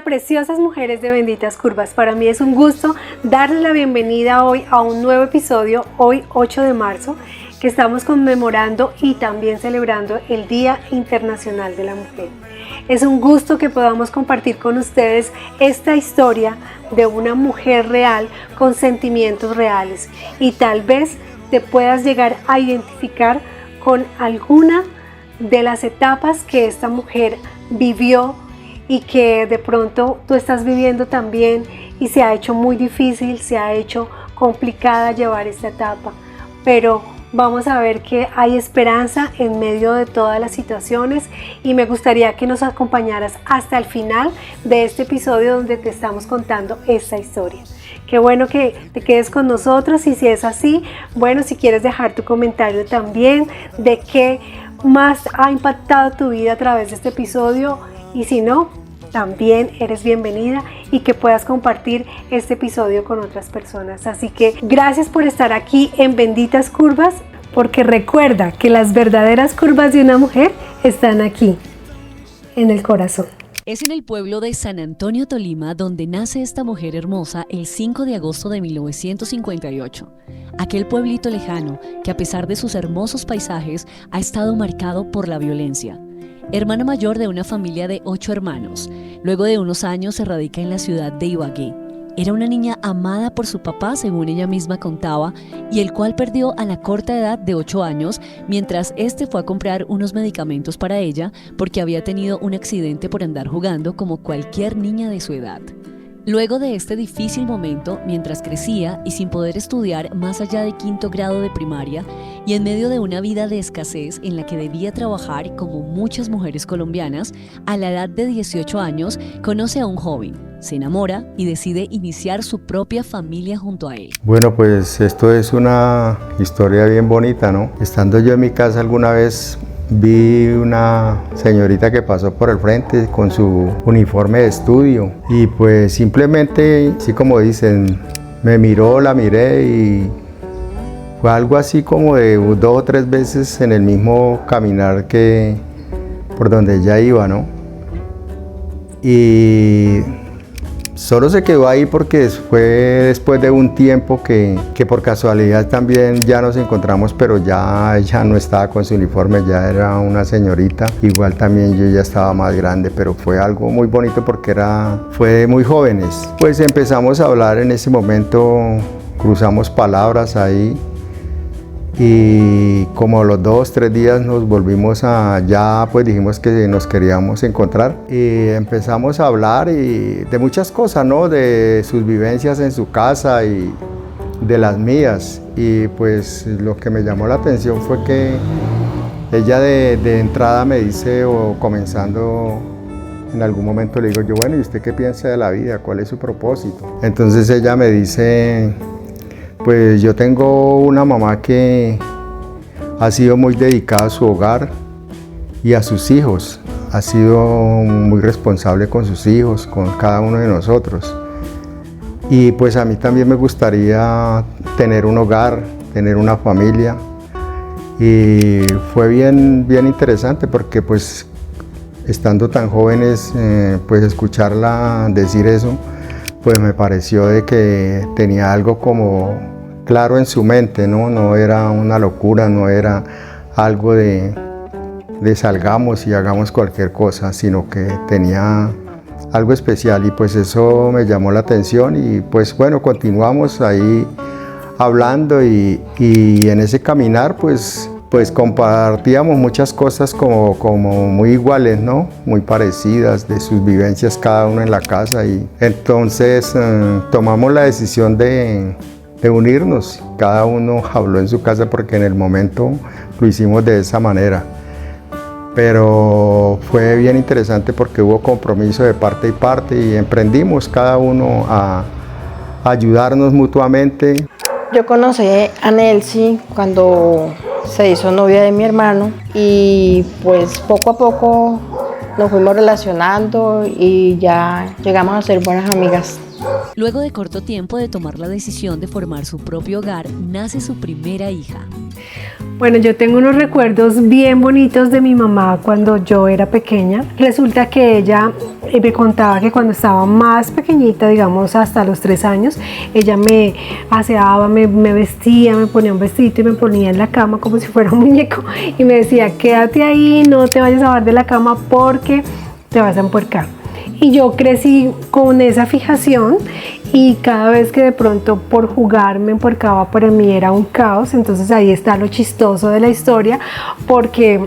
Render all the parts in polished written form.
Hola preciosas mujeres de Benditas Curvas, para mí es un gusto darles la bienvenida hoy a un nuevo episodio, hoy 8 de marzo, que estamos conmemorando y también celebrando el Día Internacional de la Mujer. Es un gusto que podamos compartir con ustedes esta historia de una mujer real con sentimientos reales y tal vez te puedas llegar a identificar con alguna de las etapas que esta mujer vivió y que de pronto tú estás viviendo también y se ha hecho muy difícil, se ha hecho complicada llevar esta etapa, pero vamos a ver que hay esperanza en medio de todas las situaciones y me gustaría que nos acompañaras hasta el final de este episodio donde te estamos contando esta historia. Qué bueno que te quedes con nosotros y si es así, bueno, si quieres dejar tu comentario también de qué más ha impactado tu vida a través de este episodio y si no, también eres bienvenida y que puedas compartir este episodio con otras personas. Así que gracias por estar aquí en Benditas Curvas, porque recuerda que las verdaderas curvas de una mujer están aquí, en el corazón. Es en el pueblo de San Antonio, Tolima, donde nace esta mujer hermosa el 5 de agosto de 1958. Aquel pueblito lejano que a pesar de sus hermosos paisajes ha estado marcado por la violencia. Hermana mayor de una familia de 8 hermanos, luego de unos años se radica en la ciudad de Ibagué. Era una niña amada por su papá, según ella misma contaba, y el cual perdió a la corta edad de 8 años, mientras este fue a comprar unos medicamentos para ella porque había tenido un accidente por andar jugando como cualquier niña de su edad. Luego de este difícil momento, mientras crecía y sin poder estudiar más allá de 5º grado de primaria y en medio de una vida de escasez en la que debía trabajar como muchas mujeres colombianas, a la edad de 18 años conoce a un joven, se enamora y decide iniciar su propia familia junto a él. Bueno, pues esto es una historia bien bonita, ¿no? Estando yo en mi casa alguna vez vi una señorita que pasó por el frente con su uniforme de estudio y pues simplemente, así como dicen, me miró, la miré y fue algo así como de 2 o 3 veces en el mismo caminar que por donde ella iba, ¿no? Y solo se quedó ahí porque fue después de un tiempo que por casualidad también ya nos encontramos, pero ya ella no estaba con su uniforme, ya era una señorita. Igual también yo ya estaba más grande, pero fue algo muy bonito porque fue muy jóvenes. Pues empezamos a hablar en ese momento, cruzamos palabras ahí y como a los 2 o 3 días nos volvimos ya pues dijimos que nos queríamos encontrar y empezamos a hablar y de muchas cosas, ¿no? De sus vivencias en su casa y de las mías y pues lo que me llamó la atención fue que ella de entrada me dice, o comenzando en algún momento le digo yo, bueno, ¿y usted qué piensa de la vida? ¿Cuál es su propósito? Entonces ella me dice, pues yo tengo una mamá que ha sido muy dedicada a su hogar y a sus hijos. Ha sido muy responsable con sus hijos, con cada uno de nosotros. Y pues a mí también me gustaría tener un hogar, tener una familia. Y fue bien interesante porque pues estando tan jóvenes, pues escucharla decir eso, pues me pareció de que tenía algo como claro en su mente, ¿no? No era una locura, no era algo de salgamos y hagamos cualquier cosa, sino que tenía algo especial y pues eso me llamó la atención y pues bueno, continuamos ahí hablando y en ese caminar pues compartíamos muchas cosas como muy iguales, ¿no? Muy parecidas de sus vivencias cada uno en la casa y entonces tomamos la decisión de unirnos. Cada uno habló en su casa porque en el momento lo hicimos de esa manera. Pero fue bien interesante porque hubo compromiso de parte y parte y emprendimos cada uno a ayudarnos mutuamente. Yo conocí a Nelcy cuando se hizo novia de mi hermano y pues poco a poco nos fuimos relacionando y ya llegamos a ser buenas amigas. Luego de corto tiempo de tomar la decisión de formar su propio hogar, nace su primera hija. Bueno, yo tengo unos recuerdos bien bonitos de mi mamá cuando yo era pequeña. Resulta que ella me contaba que cuando estaba más pequeñita, digamos hasta los 3 años, ella me aseaba, me vestía, me ponía un vestidito y me ponía en la cama como si fuera un muñeco y me decía, quédate ahí, no te vayas a bajar de la cama porque te vas a empuercar. Y yo crecí con esa fijación y cada vez que de pronto por jugar me empuercaba, para mí era un caos. Entonces ahí está lo chistoso de la historia, porque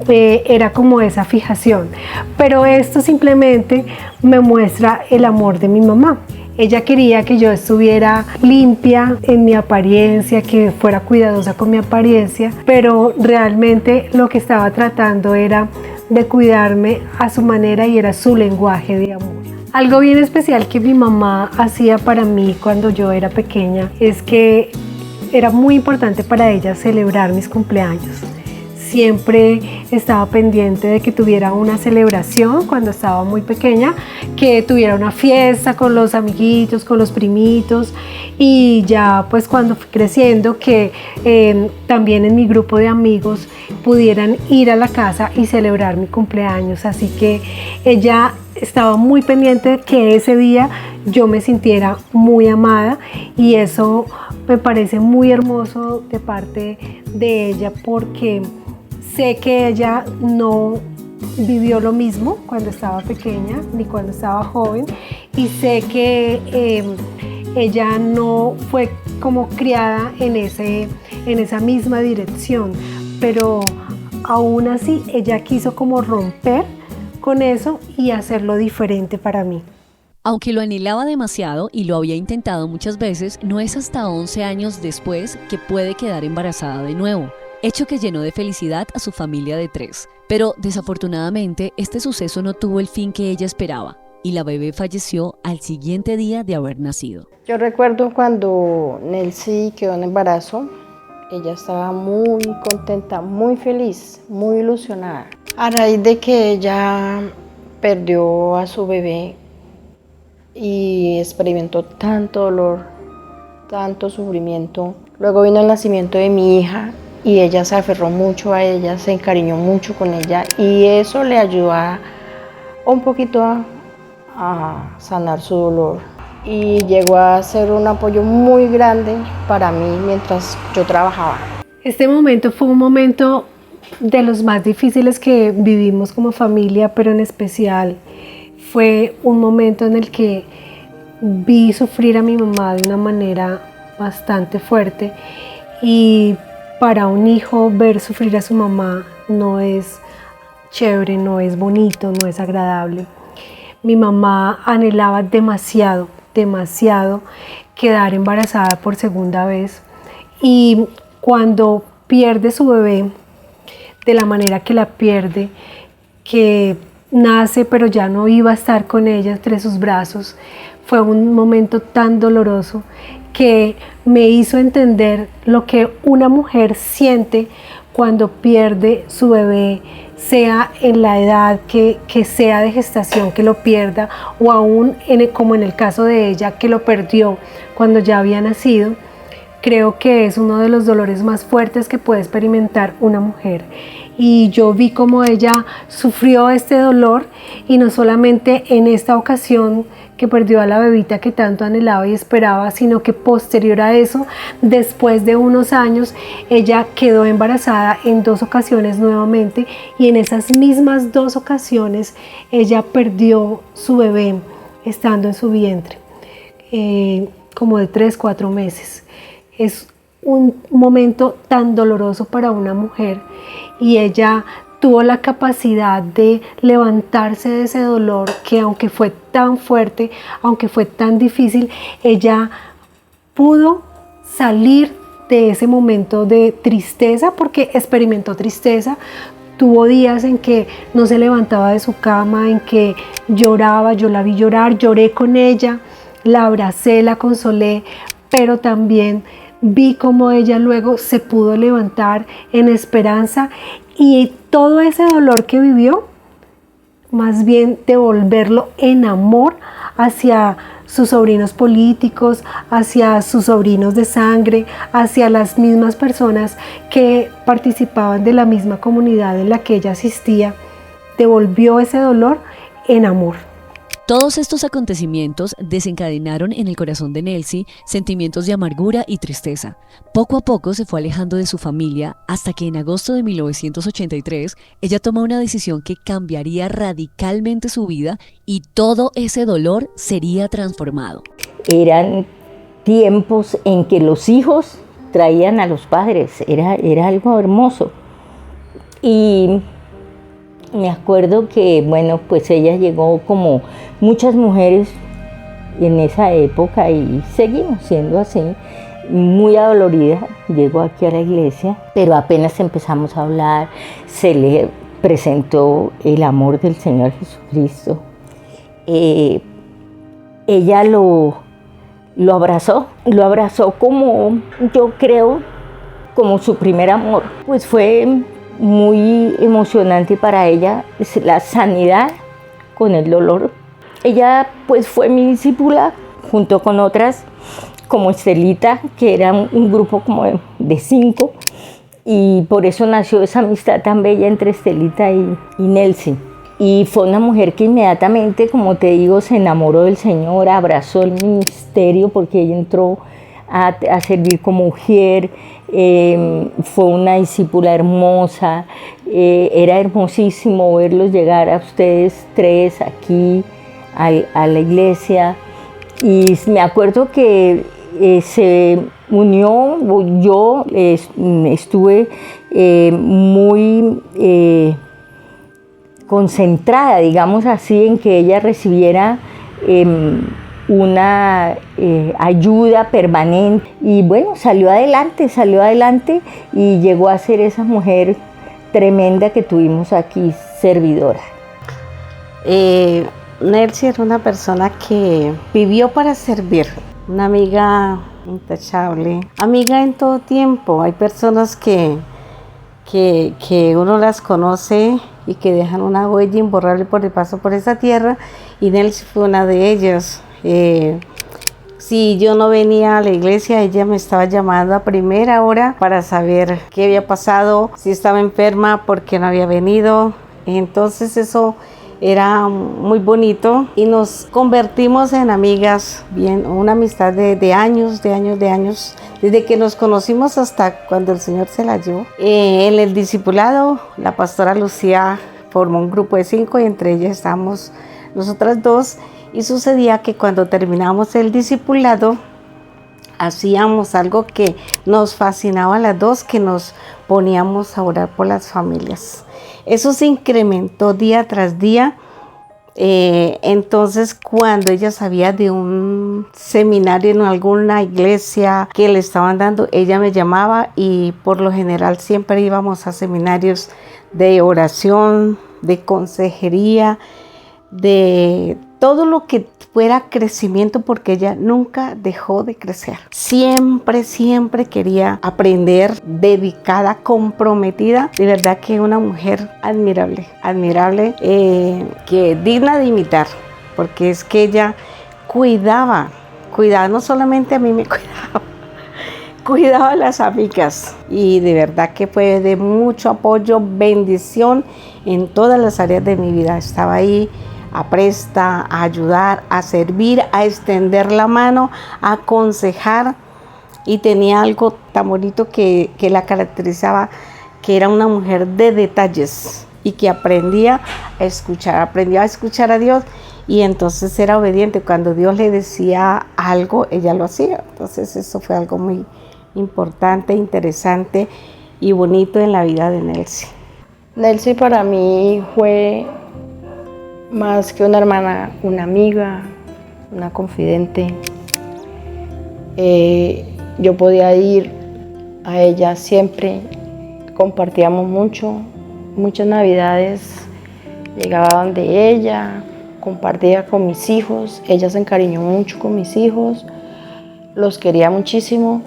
era como esa fijación. Pero esto simplemente me muestra el amor de mi mamá. Ella quería que yo estuviera limpia en mi apariencia, que fuera cuidadosa con mi apariencia, pero realmente lo que estaba tratando era de cuidarme a su manera y era su lenguaje de amor. Algo bien especial que mi mamá hacía para mí cuando yo era pequeña es que era muy importante para ella celebrar mis cumpleaños. Siempre estaba pendiente de que tuviera una celebración cuando estaba muy pequeña, que tuviera una fiesta con los amiguitos, con los primitos, y ya pues cuando fui creciendo que también en mi grupo de amigos pudieran ir a la casa y celebrar mi cumpleaños. Así que ella estaba muy pendiente de que ese día yo me sintiera muy amada, y eso me parece muy hermoso de parte de ella, porque sé que ella no vivió lo mismo cuando estaba pequeña ni cuando estaba joven, y sé que ella no fue como criada en esa misma dirección, pero aún así ella quiso como romper con eso y hacerlo diferente para mí. Aunque lo anhelaba demasiado y lo había intentado muchas veces, no es hasta 11 años después que puede quedar embarazada de nuevo, hecho que llenó de felicidad a su familia de 3. Pero desafortunadamente este suceso no tuvo el fin que ella esperaba y la bebé falleció al siguiente día de haber nacido. Yo recuerdo cuando Nelcy quedó en embarazo, ella estaba muy contenta, muy feliz, muy ilusionada. A raíz de que ella perdió a su bebé y experimentó tanto dolor, tanto sufrimiento, luego vino el nacimiento de mi hija y ella se aferró mucho a ella, se encariñó mucho con ella, y eso le ayudó un poquito a sanar su dolor, y llegó a ser un apoyo muy grande para mí mientras yo trabajaba. Este momento fue un momento de los más difíciles que vivimos como familia, pero en especial fue un momento en el que vi sufrir a mi mamá de una manera bastante fuerte, y para un hijo ver sufrir a su mamá no es chévere, no es bonito, no es agradable. Mi mamá anhelaba demasiado quedar embarazada por segunda vez, y cuando pierde su bebé de la manera que la pierde, que nace pero ya no iba a estar con ella entre sus brazos, fue un momento tan doloroso que me hizo entender lo que una mujer siente cuando pierde su bebé, sea en la edad que sea de gestación que lo pierda, o aún como en el caso de ella, que lo perdió cuando ya había nacido. Creo que es uno de los dolores más fuertes que puede experimentar una mujer. Y yo vi cómo ella sufrió este dolor, y no solamente en esta ocasión que perdió a la bebita que tanto anhelaba y esperaba, sino que posterior a eso, después de unos años, ella quedó embarazada en 2 ocasiones nuevamente, y en esas mismas 2 ocasiones ella perdió su bebé estando en su vientre, como de 3-4 meses. Es un momento tan doloroso para una mujer, y ella tuvo la capacidad de levantarse de ese dolor que, aunque fue tan fuerte, aunque fue tan difícil, ella pudo salir de ese momento de tristeza, porque experimentó tristeza. Tuvo días en que no se levantaba de su cama, en que lloraba. Yo la vi llorar, lloré con ella, la abracé, la consolé, pero también vi cómo ella luego se pudo levantar en esperanza, y todo ese dolor que vivió, más bien devolverlo en amor hacia sus sobrinos políticos, hacia sus sobrinos de sangre, hacia las mismas personas que participaban de la misma comunidad en la que ella asistía, devolvió ese dolor en amor. Todos estos acontecimientos desencadenaron en el corazón de Nelcy sentimientos de amargura y tristeza. Poco a poco se fue alejando de su familia hasta que en agosto de 1983 ella toma una decisión que cambiaría radicalmente su vida y todo ese dolor sería transformado. Eran tiempos en que los hijos traían a los padres, era algo hermoso. Y me acuerdo que, bueno, pues ella llegó como muchas mujeres en esa época y seguimos siendo así, muy adolorida. Llegó aquí a la iglesia, pero apenas empezamos a hablar, se le presentó el amor del Señor Jesucristo. Ella lo abrazó como, yo creo, como su primer amor. Pues fue muy emocionante para ella la sanidad con el dolor. Ella pues fue mi discípula junto con otras como Estelita, que era un grupo como de 5, y por eso nació esa amistad tan bella entre Estelita y Nelcy. Y fue una mujer que inmediatamente, como te digo, se enamoró del Señor, abrazó el ministerio porque ella entró a servir como mujer. Fue una discípula hermosa, era hermosísimo verlos llegar a ustedes 3 aquí a la iglesia, y me acuerdo que se unió, yo estuve muy concentrada, digamos así, en que ella recibiera una ayuda permanente, y bueno, salió adelante y llegó a ser esa mujer tremenda que tuvimos aquí, servidora. Nelcy era una persona que vivió para servir, una amiga intachable, amiga en todo tiempo. Hay personas que uno las conoce y que dejan una huella imborrable por el paso por esa tierra, y Nelcy fue una de ellas. Si yo no venía a la iglesia, ella me estaba llamando a primera hora para saber qué había pasado, si estaba enferma, por qué no había venido. Entonces eso era muy bonito y nos convertimos en amigas, bien, una amistad de años, desde que nos conocimos hasta cuando el Señor se la llevó. En el discipulado, la pastora Lucía formó un grupo de 5 y entre ellas estábamos nosotras 2, y sucedía que cuando terminamos el discipulado hacíamos algo que nos fascinaba a las 2, que nos poníamos a orar por las familias. Eso se incrementó día tras día. Entonces, cuando ella sabía de un seminario en alguna iglesia que le estaban dando, ella me llamaba, y por lo general siempre íbamos a seminarios de oración, de consejería, de todo lo que fuera crecimiento, porque ella nunca dejó de crecer. Siempre quería aprender, dedicada, comprometida. De verdad que una mujer admirable, que digna de imitar, porque es que ella cuidaba, no solamente a mí me cuidaba a las amigas, y de verdad que fue de mucho apoyo, bendición en todas las áreas de mi vida. Estaba ahí apresta, a ayudar, a servir, a extender la mano, a aconsejar, y tenía algo tan bonito que la caracterizaba, que era una mujer de detalles y que aprendía a escuchar a Dios, y entonces era obediente. Cuando Dios le decía algo, ella lo hacía. Entonces eso fue algo muy importante, interesante y bonito en la vida de Nelcy. Nelcy para mí fue más que una hermana, una amiga, una confidente. Yo podía ir a ella siempre, compartíamos mucho, muchas navidades, llegaba donde ella, compartía con mis hijos, ella se encariñó mucho con mis hijos, los quería muchísimo.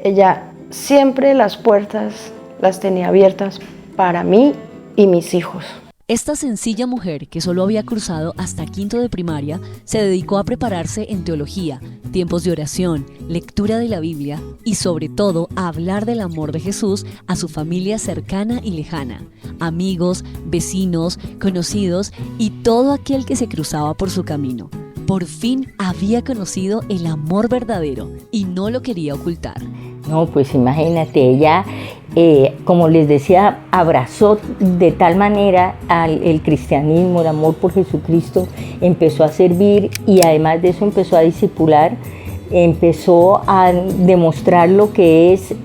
Ella siempre las puertas las tenía abiertas para mí y mis hijos. Esta sencilla mujer, que solo había cursado hasta quinto de primaria, se dedicó a prepararse en teología, tiempos de oración, lectura de la Biblia y sobre todo a hablar del amor de Jesús a su familia cercana y lejana, amigos, vecinos, conocidos y todo aquel que se cruzaba por su camino. Por fin había conocido el amor verdadero y no lo quería ocultar. No, pues imagínate, ella, como les decía, abrazó de tal manera el cristianismo, el amor por Jesucristo, empezó a servir y además de eso empezó a discipular, empezó a demostrar lo que es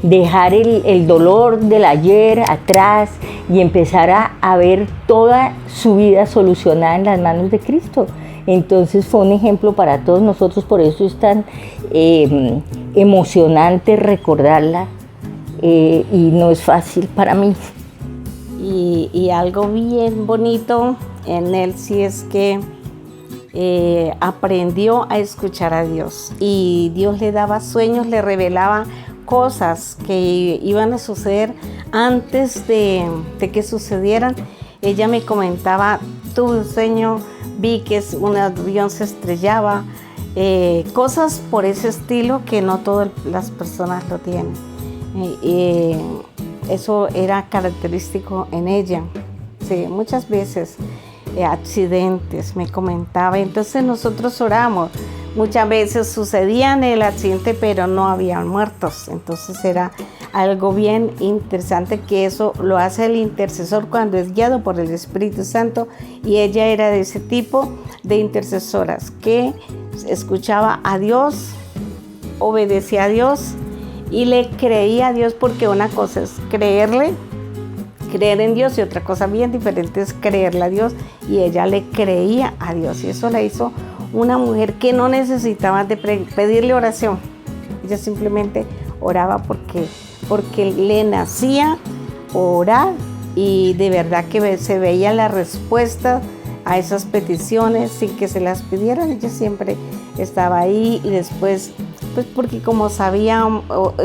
dejar el dolor del ayer atrás y empezar a ver toda su vida solucionada en las manos de Cristo. Entonces fue un ejemplo para todos nosotros, por eso es tan emocionante recordarla y no es fácil para mí. Y algo bien bonito en él sí es que aprendió a escuchar a Dios y Dios le daba sueños, le revelaba cosas que iban a suceder antes de que sucedieran. Ella me comentaba, tuve un sueño, vi que un avión se estrellaba, cosas por ese estilo que no todas las personas lo tienen. Eso era característico en ella. Sí, muchas veces accidentes me comentaba, entonces nosotros oramos. Muchas veces sucedían el accidente, pero no habían muertos. Entonces era algo bien interesante que eso lo hace el intercesor cuando es guiado por el Espíritu Santo. Y ella era de ese tipo de intercesoras que escuchaba a Dios, obedecía a Dios y le creía a Dios, porque una cosa es creer en Dios y otra cosa bien diferente es creerle a Dios, y ella le creía a Dios y eso la hizo una mujer que no necesitaba de pedirle oración. Ella simplemente oraba porque le nacía orar, y de verdad que se veía la respuesta a esas peticiones sin que se las pidieran. Ella siempre estaba ahí, y después, pues porque como sabía,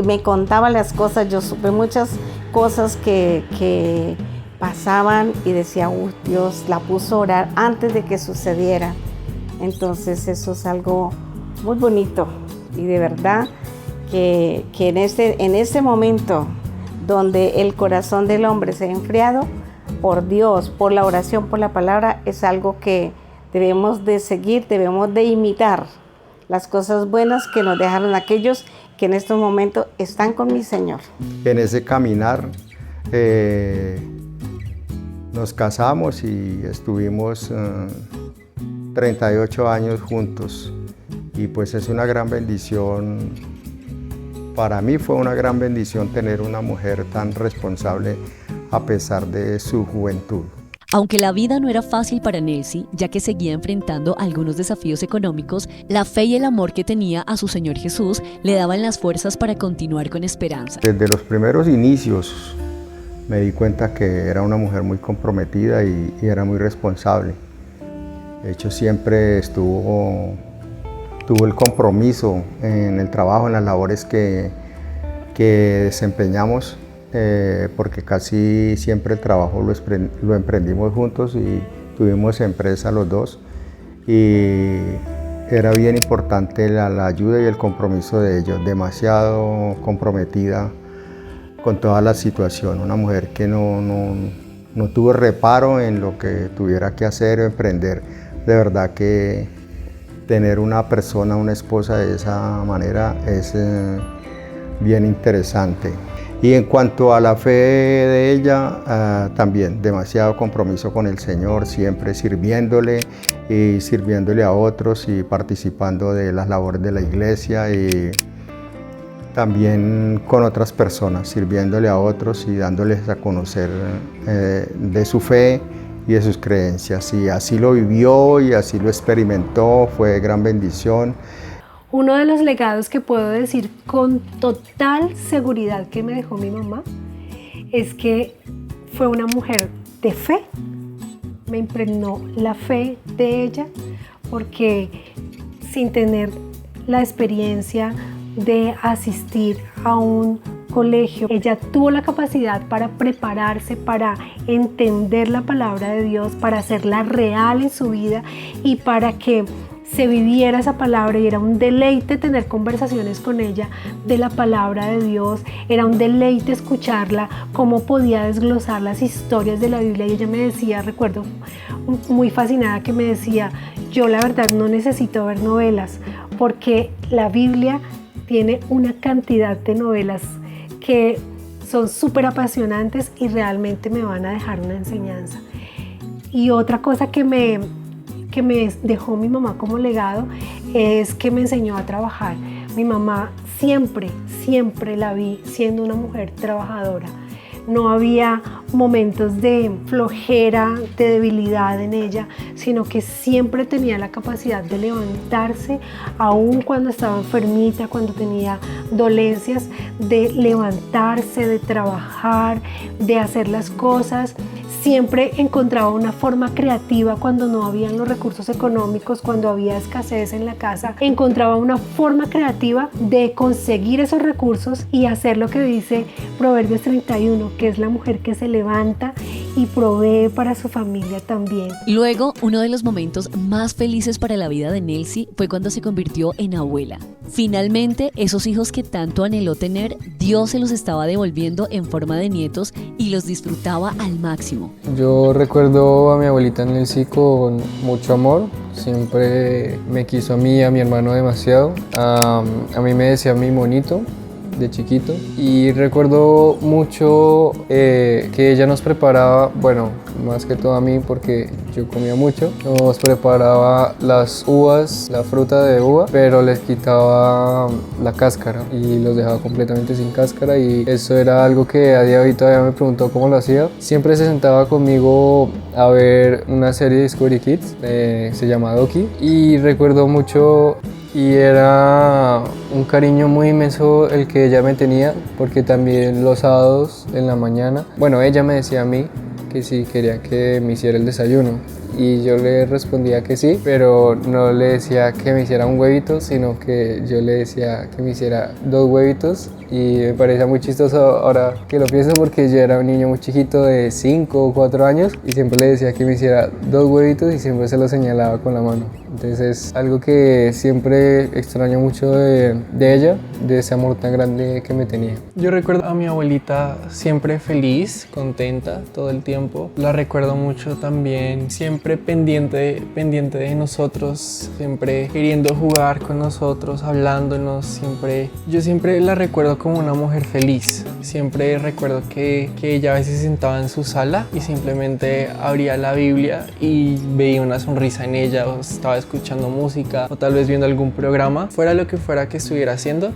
me contaba las cosas, yo supe muchas cosas que pasaban y decía, Dios la puso a orar antes de que sucediera. Entonces eso es algo muy bonito, y de verdad que en este momento donde el corazón del hombre se ha enfriado, por Dios, por la oración, por la palabra, es algo que debemos de seguir, debemos de imitar las cosas buenas que nos dejaron aquellos que en estos momentos están con mi Señor. En ese caminar nos casamos y estuvimos 38 años juntos, y pues es una gran bendición. Para mí fue una gran bendición tener una mujer tan responsable a pesar de su juventud. Aunque la vida no era fácil para Nelcy, ya que seguía enfrentando algunos desafíos económicos, la fe y el amor que tenía a su Señor Jesús le daban las fuerzas para continuar con esperanza. Desde los primeros inicios me di cuenta que era una mujer muy comprometida y era muy responsable. De hecho, siempre tuvo el compromiso en el trabajo, en las labores que desempeñamos, porque casi siempre el trabajo lo emprendimos juntos y tuvimos empresa los dos, y era bien importante la ayuda y el compromiso de ellos, demasiado comprometida con toda la situación, una mujer que no tuvo reparo en lo que tuviera que hacer o emprender. De verdad que tener una persona, una esposa de esa manera es bien interesante. Y en cuanto a la fe de ella, también demasiado compromiso con el Señor, siempre sirviéndole y sirviéndole a otros y participando de las labores de la iglesia, y también con otras personas, sirviéndole a otros y dándoles a conocer de su fe y de sus creencias. Y así lo vivió y así lo experimentó, fue gran bendición. Uno de los legados que puedo decir con total seguridad que me dejó mi mamá es que fue una mujer de fe. Me impregnó la fe de ella, porque sin tener la experiencia de asistir a un colegio, ella tuvo la capacidad para prepararse, para entender la palabra de Dios, para hacerla real en su vida y para que se viviera esa palabra, y era un deleite tener conversaciones con ella de la palabra de Dios, era un deleite escucharla, cómo podía desglosar las historias de la Biblia. Y ella me decía, recuerdo muy fascinada que me decía, yo la verdad no necesito ver novelas porque la Biblia tiene una cantidad de novelas que son súper apasionantes y realmente me van a dejar una enseñanza. Y otra cosa que me dejó mi mamá como legado es que me enseñó a trabajar. Mi mamá siempre la vi siendo una mujer trabajadora. No había momentos de flojera, de debilidad en ella, sino que siempre tenía la capacidad de levantarse, aun cuando estaba enfermita, cuando tenía dolencias, de levantarse, de trabajar, de hacer las cosas. Siempre encontraba una forma creativa cuando no habían los recursos económicos, cuando había escasez en la casa. Encontraba una forma creativa de conseguir esos recursos y hacer lo que dice Proverbios 31, que es la mujer que se levanta y provee para su familia también. Luego, uno de los momentos más felices para la vida de Nelcy fue cuando se convirtió en abuela. Finalmente, esos hijos que tanto anheló tener, Dios se los estaba devolviendo en forma de nietos y los disfrutaba al máximo. Yo recuerdo a mi abuelita Nelcy con mucho amor, siempre me quiso a mí y a mi hermano demasiado, a mí me decía mi monito de chiquito, y recuerdo mucho que ella nos preparaba, bueno, más que todo a mí porque yo comía mucho, nos preparaba las uvas, la fruta de uva, pero les quitaba la cáscara y los dejaba completamente sin cáscara, y eso era algo que a día de hoy todavía me preguntó cómo lo hacía. Siempre se sentaba conmigo a ver una serie de Discovery Kids, se llama Doki, y recuerdo mucho. Y era un cariño muy inmenso el que ella me tenía, porque también los sábados en la mañana, bueno, ella me decía a mí que si quería que me hiciera el desayuno, y yo le respondía que sí, pero no le decía que me hiciera un huevito, sino que yo le decía que me hiciera 2 huevitos, y me parece muy chistoso ahora que lo pienso, porque yo era un niño muy chiquito de 5 o 4 años y siempre le decía que me hiciera 2 huevitos y siempre se lo señalaba con la mano. Entonces es algo que siempre extraño mucho de ella, de ese amor tan grande que me tenía. Yo recuerdo a mi abuelita siempre feliz, contenta todo el tiempo. La recuerdo mucho también, siempre pendiente de nosotros, siempre queriendo jugar con nosotros, hablándonos, yo siempre la recuerdo como una mujer feliz. Siempre recuerdo que ella a veces se sentaba en su sala y simplemente abría la Biblia y veía una sonrisa en ella, o estaba escuchando música o tal vez viendo algún programa, fuera lo que fuera que estuviera haciendo,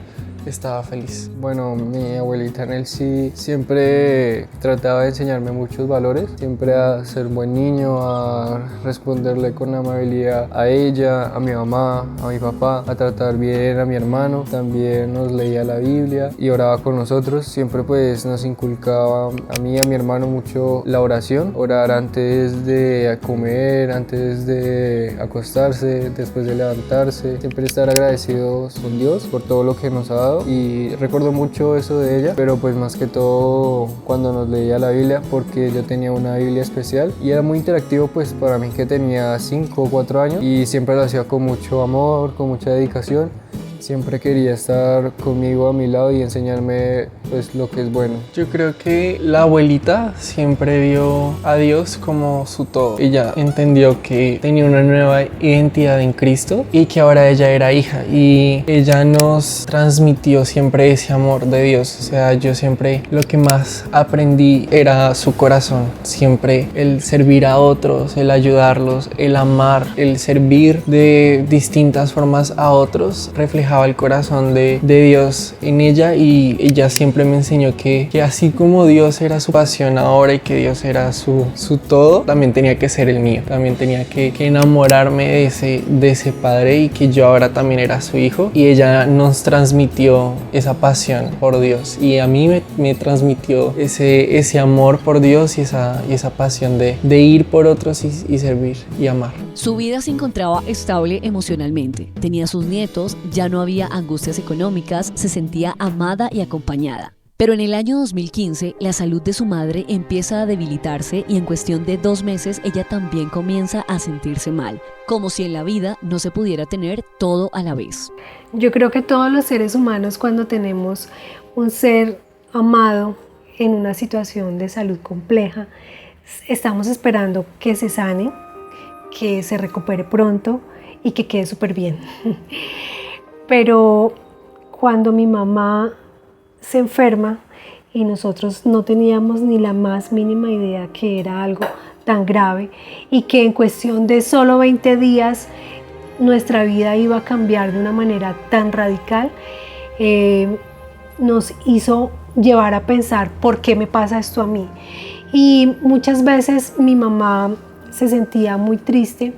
estaba feliz. Bueno, mi abuelita Nelcy siempre trataba de enseñarme muchos valores, siempre a ser buen niño, a responderle con amabilidad a ella, a mi mamá, a mi papá, a tratar bien a mi hermano. También nos leía la Biblia y oraba con nosotros. Siempre pues nos inculcaba a mí y a mi hermano mucho la oración, orar antes de comer, antes de acostarse, después de levantarse, siempre estar agradecidos con Dios por todo lo que nos ha dado. Y recuerdo mucho eso de ella, pero pues más que todo cuando nos leía la Biblia, porque yo tenía una Biblia especial y era muy interactivo pues para mí, que tenía 5 o 4 años, y siempre lo hacía con mucho amor, con mucha dedicación. Siempre quería estar conmigo a mi lado y enseñarme pues lo que es bueno. Yo creo que la abuelita siempre vio a Dios como su todo. Ella entendió que tenía una nueva identidad en Cristo y que ahora ella era hija, y ella nos transmitió siempre ese amor de Dios. O sea, yo siempre lo que más aprendí era su corazón, siempre el servir a otros, el ayudarlos, el amar, el servir de distintas formas a otros, reflejaba el corazón de Dios en ella, y ella siempre me enseñó que así como Dios era su pasión ahora y que Dios era su todo, también tenía que ser el mío, también tenía que enamorarme de ese padre, y que yo ahora también era su hijo. Y ella nos transmitió esa pasión por Dios, y a mí me transmitió ese amor por Dios y esa pasión de ir por otros y servir y amar. Su vida se encontraba estable emocionalmente, tenía sus nietos, ya no había angustias económicas, se sentía amada y acompañada. Pero en el año 2015, la salud de su madre empieza a debilitarse y en cuestión de 2 meses ella también comienza a sentirse mal, como si en la vida no se pudiera tener todo a la vez. Yo creo que todos los seres humanos, cuando tenemos un ser amado en una situación de salud compleja, estamos esperando que se sane, que se recupere pronto y que quede súper bien. Pero cuando mi mamá se enferma y nosotros no teníamos ni la más mínima idea que era algo tan grave y que en cuestión de solo 20 días nuestra vida iba a cambiar de una manera tan radical, nos hizo llevar a pensar ¿por qué me pasa esto a mí? Y muchas veces mi mamá se sentía muy triste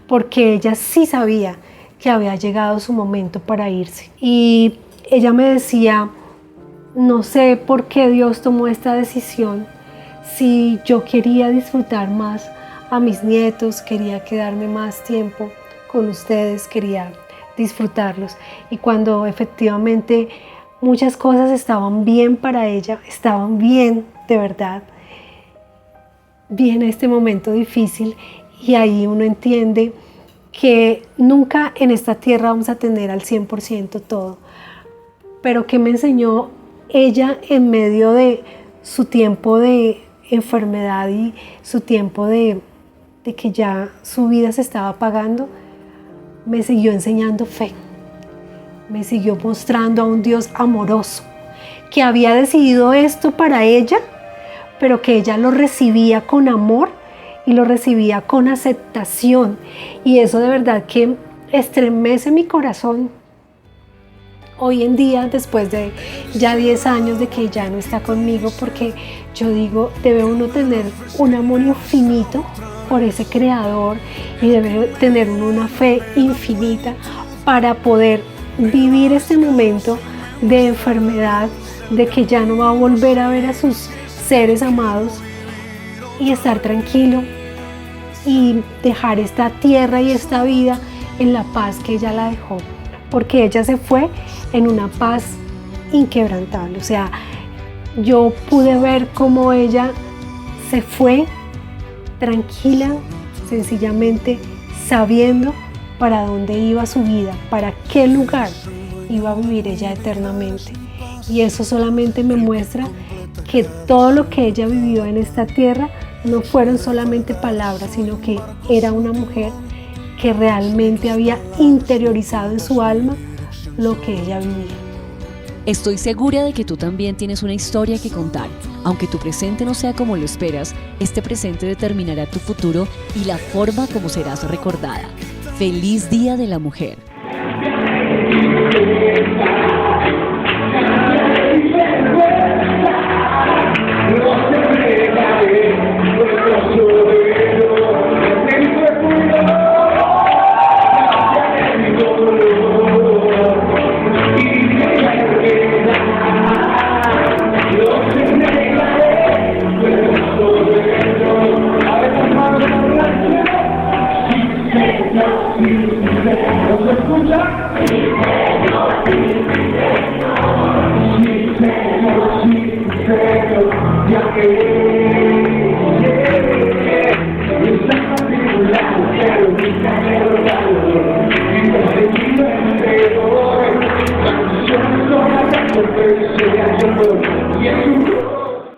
porque ella sí sabía que había llegado su momento para irse. Y ella me decía, no sé por qué Dios tomó esta decisión, si yo quería disfrutar más a mis nietos, quería quedarme más tiempo con ustedes, quería disfrutarlos. Y cuando efectivamente muchas cosas estaban bien para ella, estaban bien de verdad, viene este momento difícil y ahí uno entiende que nunca en esta tierra vamos a tener al 100% todo, pero que me enseñó ella en medio de su tiempo de enfermedad y su tiempo de que ya su vida se estaba apagando, me siguió enseñando fe, me siguió mostrando a un Dios amoroso que había decidido esto para ella, pero que ella lo recibía con amor y lo recibía con aceptación, y eso de verdad que estremece mi corazón. Hoy en día, después de ya 10 años de que ya no está conmigo, porque yo digo, debe uno tener un amor infinito por ese creador y debe tener uno una fe infinita para poder vivir este momento de enfermedad, de que ya no va a volver a ver a sus seres amados y estar tranquilo y dejar esta tierra y esta vida en la paz que ella la dejó, porque ella se fue en una paz inquebrantable. O sea, yo pude ver cómo ella se fue tranquila, sencillamente sabiendo para dónde iba su vida, para qué lugar iba a vivir ella eternamente. Y eso solamente me muestra que todo lo que ella vivió en esta tierra no fueron solamente palabras, sino que era una mujer que realmente había interiorizado en su alma lo que ella vivía. Estoy segura de que tú también tienes una historia que contar. Aunque tu presente no sea como lo esperas, este presente determinará tu futuro y la forma como serás recordada. ¡Feliz Día de la Mujer! Y